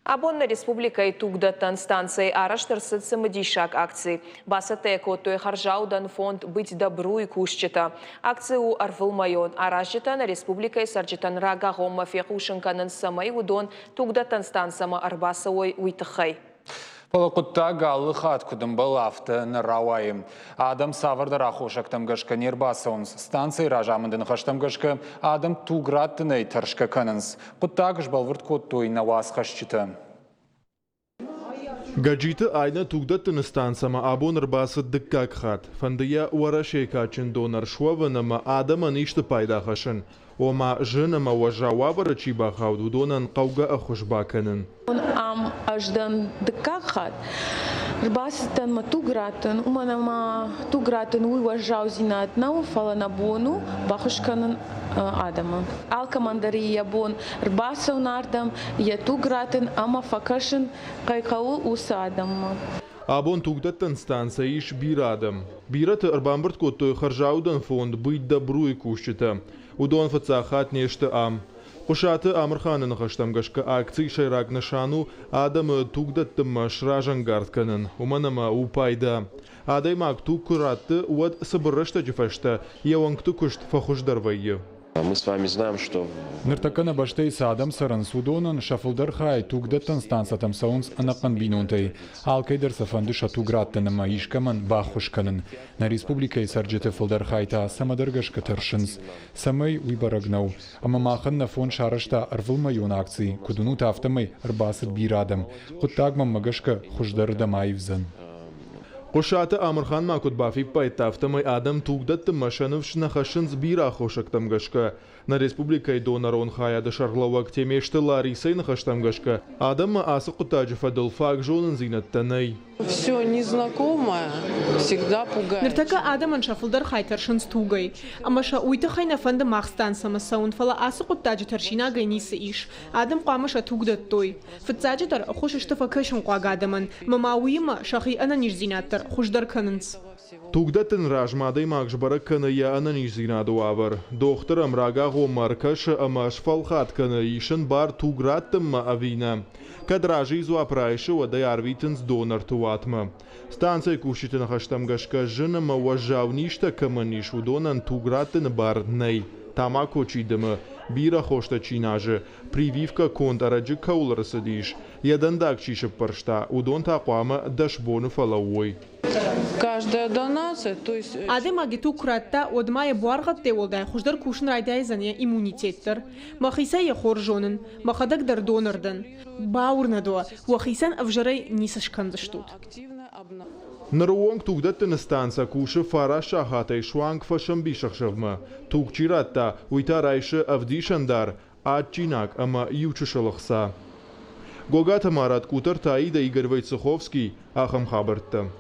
Абонна республикай тугдаттан станции араштырсыд самодишак акции. Басатеко той харжаудан фонд «Быть добру» и кушчета. Акцию арвылмайон аражитан республикай сарджитан рагагомма фекушенканын самай удон тугдаттан станцама арбасовой уйтыхай. Полокутта галлы хат кудымбыл авты нырауайым. Адам савырдар ахошактам гашка нербасаунс. Станции ражамындын хаштам гашка адам туграттынай таршка канынс. Куттагыш балвырт коттуй навас хашчыта. Гаджиты айна тугдаттын станцама абон рбасы дыккак хат. Фандыя уарашейкачын донар шуаванама адама ништы пайда хашын. Ома жынама важауабара чиба хауду донан қауга ахушбаканын. Am ajdan дыккак Рбаситан ма тугратын, уманама тугратын уйважау зинатнау фалана бону бахушканын адама. Алкамандария бон рбасау нардам я тугратын ама факашын кайкау усадам. Абон тугдаттан станция иш бирадам. Бираты арбамбырт коттой харжаудан фонд «Быть добру» и кушчета. Удон фацахат нешты ам. Кушаты Амырханын хаштамгашка акций шайрак нышану адам тугдаттым шражангартканын. Уманама упайда. Адаймак тугкуратты уад сабырышта джифашта. Явангту кушт фахушдарвайы. Мы с вами знаем, что... Ныртакана баштей садам саран судонан шафылдар хай тугдаттан станцатам саунс анакан бинунтай. Алкайдар сафанды шатуграттан маишкаман бахушканын. На республикай сарджете фылдар хайта самадаргашка таршынс. Самай уйбарагнау. Амамахан на фон шарашта арвылмайон акции. Кудуну тафтамай арбасыт бирадам. Куттагмам магашка хуждар маивзан. Кушаты Амырхан макут бафи пайтафтамай адам тугдатты машановш нахашын сбира хошактамгашка. На республикай донарон хаяда шарлауак темешты Ларисай нахаштамгашка. Адам асы кутаджифа дылфак жонын зинаттанай. Все незнакомое всегда пугает. Ныртака адаман шафылдар хайтаршын стугай. Амаша уйтахай нафанда махстанцама саунфала асы кутаджи таршина гайнисы иш. Адам қамаша тугдаттой. Фатсаджитар хошыштыфа кашын қуагадаман. Мамауима шахи ананиш зинаттар. Хуждар канынс. Тугдаттын ражмадай макшбара каная ананиш зинаду авар. Дохтарам рагагу маркаша амаш фалхат канаишын бар туграттым авина. Кадражи зуапрайши вадай арвитынс донар туатма. Станция кушитын хаштамгашка жынама важавништа каманиш удонан туграттын бар ней. Тамако чидама. Бира хошта чинажы. Прививка контараджи кауларсадиш. Ядандак чишып паршта. Удон тақуама дашбону фалауой. Каждая донация, то есть... Адем агиту кратта одмая буаргат деволдай хуждар кушн райдай зания иммунитеттер. Махиса я хоржонын. Махадак дар донордан. Баурнадо. Вахисан авжарай нисашкандаштут. Наруонг тугдаттын станция куши фараша хатай шуанг фашамбишахшавма. Тугчиратта уйтарайши авдишандар. Адчинак ама ючушалахса. Гогата Марат Кутар Таида Игорь Войцеховский, Ахам Хабарта.